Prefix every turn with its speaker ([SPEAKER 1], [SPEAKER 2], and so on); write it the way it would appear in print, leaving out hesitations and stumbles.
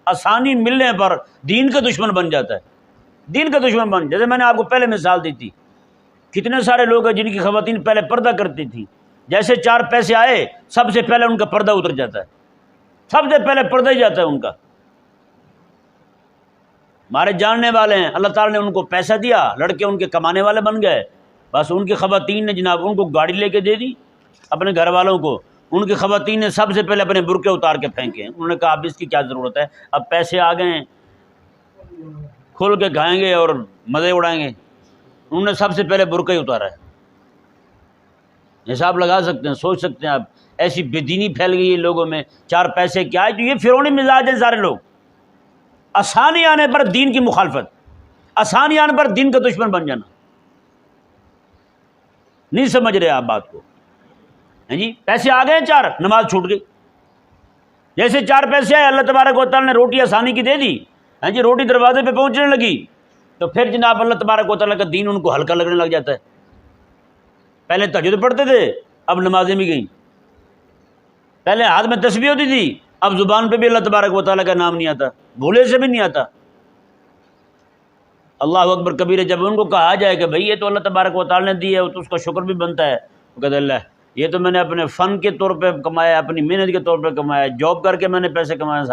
[SPEAKER 1] آسانی ملنے پر دین کا دشمن بن جاتا ہے، دین کا دشمن بن، جیسے میں نے آپ کو پہلے مثال دی تھی، کتنے سارے لوگ ہیں جن کی خواتین پہلے پردہ کرتی تھی، جیسے 4 پیسے آئے سب سے پہلے ان کا پردہ اتر جاتا ہے، سب سے پہلے پردہ ہی جاتا ہے ان کا۔ ہمارے جاننے والے ہیں، اللہ تعالیٰ نے ان کو پیسہ دیا، لڑکے ان کے کمانے والے بن گئے، بس ان کی خواتین نے جناب ان کو گاڑی لے کے دے دی اپنے گھر والوں کو، ان کی خواتین نے سب سے پہلے اپنے برقعے اتار کے پھینکے، انہوں نے کہا اب اس کی کیا ضرورت ہے، اب پیسے آ گئے ہیں کھول کے کھائیں گے اور مزے اڑائیں گے، انہوں نے سب سے پہلے برقعہ ہی اتارا ہے۔ حساب لگا سکتے ہیں، سوچ سکتے ہیں آپ، ایسی بے دینی پھیل گئی ہے لوگوں میں، 4 پیسے کیا ہے، جو یہ فرعونی مزاج ہے سارے لوگ، آسانی آنے پر دین کی مخالفت، آسانی آنے پر دین کا دشمن بن جانا۔ نہیں سمجھ رہے آپ بات کو، ہیں جی؟ پیسے آ گئے 4، نماز چھوٹ گئی، جیسے 4 پیسے آئے اللہ تبارک و تعالیٰ نے روٹی آسانی کی دے دی، ہیں جی، روٹی دروازے پہ پہنچنے لگی تو پھر جناب اللہ تبارک و تعالیٰ کا دین ان کو ہلکا لگنے لگ جاتا ہے۔ پہلے تہجد پڑھتے تھے، اب نمازیں بھی گئیں، پہلے ہاتھ میں تسبیح ہوتی تھی، اب زبان پہ بھی اللہ تبارک و تعالیٰ کا نام نہیں آتا، بھولے سے بھی نہیں آتا۔ اللہ اکبر کبیرہ، جب ان کو کہا جائے کہ بھئی یہ تو اللہ تبارک و تعالیٰ نے دی ہے تو اس کا شکر بھی بنتا ہے، وہ کہتے اللہ یہ تو میں نے اپنے فن کے طور پہ کمایا، اپنی محنت کے طور پہ کمایا، جاب کر کے میں نے پیسے کمائے سارے۔